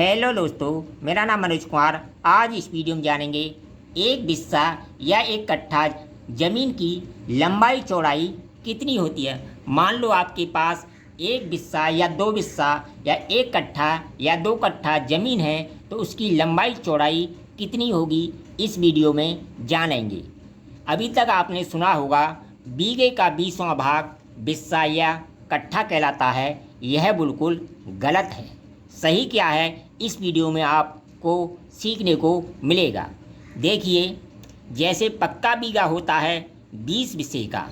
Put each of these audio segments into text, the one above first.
Hello दोस्तों, मेरा नाम मनोज कुमार। आज इस वीडियो में जानेंगे एक बिस्सा या एक कट्ठा ज़मीन की लंबाई चौड़ाई कितनी होती है। मान लो आपके पास एक बिस्सा या दो बिस्सा या एक कट्ठा या दो कट्ठा ज़मीन है, तो उसकी लंबाई चौड़ाई कितनी होगी इस वीडियो में जानेंगे। अभी तक आपने सुना होगा बीघे का 20वां भाग बिस्सा या कट्ठा कहलाता है। यह बिल्कुल गलत है। सही क्या है इस वीडियो में आपको सीखने को मिलेगा। देखिए, जैसे पक्का बीघा होता है 20 बिस्से का।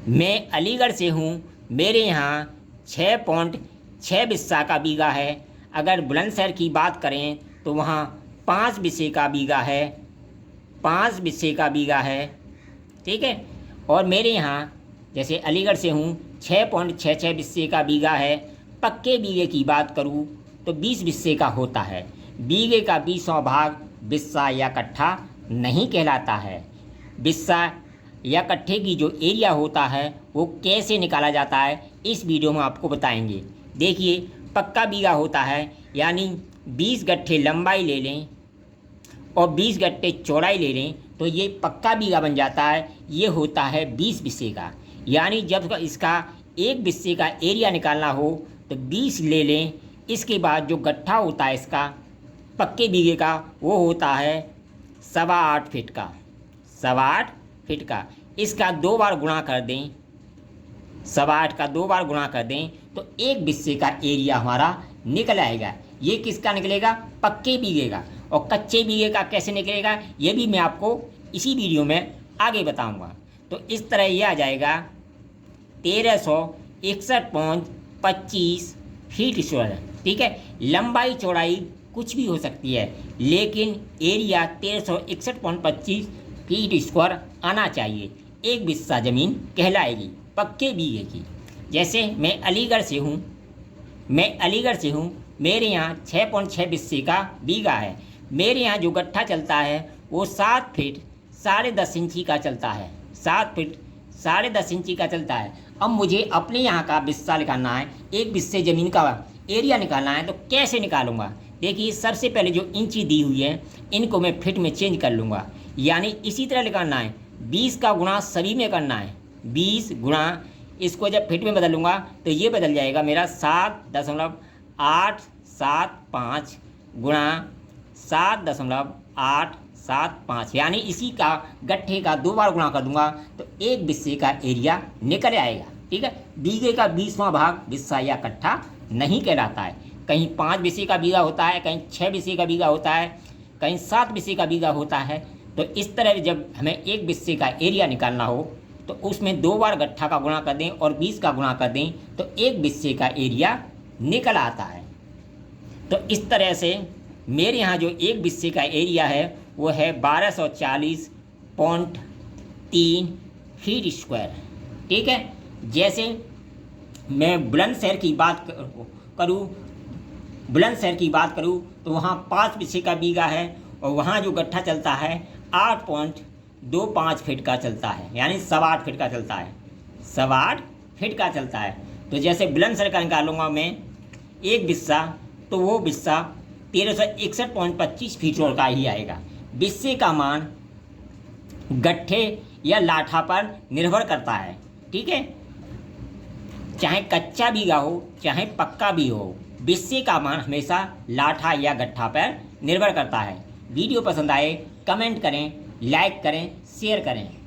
मैं अलीगढ़ से हूँ, मेरे यहाँ 6.6 बिस्सा का बीघा है। अगर बुलंदशहर की बात करें तो वहाँ 5 बिस्से का बीघा है, 5 बिस्से का बीघा है। ठीक है। और मेरे यहाँ जैसे अलीगढ़ से हूँ 6.66 बिस्से का बीघा है। पक्के बीघे की बात करूँ तो 20 बिस्से का होता है। बीघे का 20वां भाग बिस्सा या कट्ठा नहीं कहलाता है। बिस्सा या कट्ठे की जो एरिया होता है वो कैसे निकाला जाता है इस वीडियो में आपको बताएंगे। देखिए, पक्का बीघा होता है यानी 20 गट्ठे लंबाई ले लें और 20 गट्ठे चौड़ाई ले लें तो ये पक्का बीघा बन जाता है। ये होता है 20 बिस्से का। यानी जब इसका एक बिस्से का एरिया निकालना हो तो 20 ले लें। इसके बाद जो गट्ठा होता है इसका पक्के बीघे का वो होता है 8.25 फीट का, 8.25 फीट का। इसका 2 बार गुणा कर दें, 8.25 का 2 बार गुणा कर दें तो एक बिस्से का एरिया हमारा निकल आएगा। ये किसका निकलेगा? पक्के बीघे का। और कच्चे बीघे का कैसे निकलेगा ये भी मैं आपको इसी वीडियो में आगे बताऊंगा। तो इस तरह ये आ जाएगा 1361.25 फीट स्क्वायर। ठीक है। लंबाई चौड़ाई कुछ भी हो सकती है, लेकिन एरिया 1361.25 फीट स्क्वायर आना चाहिए। एक बिस्सा ज़मीन कहलाएगी पक्के बीघे की। जैसे मैं अलीगढ़ से हूँ, मेरे यहाँ 6.6 बिस्से का बीघा है। मेरे यहाँ जो गट्ठा चलता है वो 7 फीट 10.5 इंची का चलता है, 7 फीट 10.5 इंची का चलता है। अब मुझे अपने यहाँ का बिस्सा निकालना है, एक बिस्से ज़मीन का एरिया निकालना है, तो कैसे निकालूंगा? देखिए, सबसे पहले जो इंची दी हुई है इनको मैं फिट में चेंज कर लूँगा। यानी इसी तरह निकालना है, 20 का गुणा सभी में करना है। 20 गुणा इसको जब फिट में बदलूँगा तो ये बदल जाएगा मेरा 7.875 गुणा 7.875। यानी इसी का गट्ठे का 2 बार गुणा कर दूंगा तो एक बिस्से का एरिया निकल आएगा। ठीक है। बीघे का 20वां भाग बिस्सा या कट्ठा नहीं कहलाता है। कहीं 5 बिस्से का बीघा होता है, कहीं 6 बिस्से का बीघा होता है, कहीं 7 बिस्से का बीघा होता है। तो इस तरह जब हमें एक बिस्से का एरिया निकालना हो तो उसमें 2 बार गट्ठा का गुणा कर दें और 20 का गुणा कर दें तो एक बिस्से का एरिया निकल आता है। तो इस तरह से मेरे यहाँ जो एक बिस्से का एरिया है वो है 1240.3 फीट स्क्वायर। ठीक है। जैसे मैं बुलंदशहर की बात करूँ तो वहाँ 5 बिस्से का बीघा है और वहाँ जो गट्ठा चलता है 8.25 फीट का चलता है, यानी 8.25 फीट का चलता है, 8.25 फीट का चलता है। तो जैसे बुलंदशहर का निकालूंगा मैं एक बिस्सा, तो वो बिस्सा 1361.25 फीट का ही आएगा। बिस्से का मान गट्ठे या लाठा पर निर्भर करता है। ठीक है। चाहे कच्चा बीघा हो चाहे पक्का भी हो, बिस्से का मान हमेशा लाठा या गट्ठा पर निर्भर करता है। वीडियो पसंद आए कमेंट करें, लाइक करें, शेयर करें।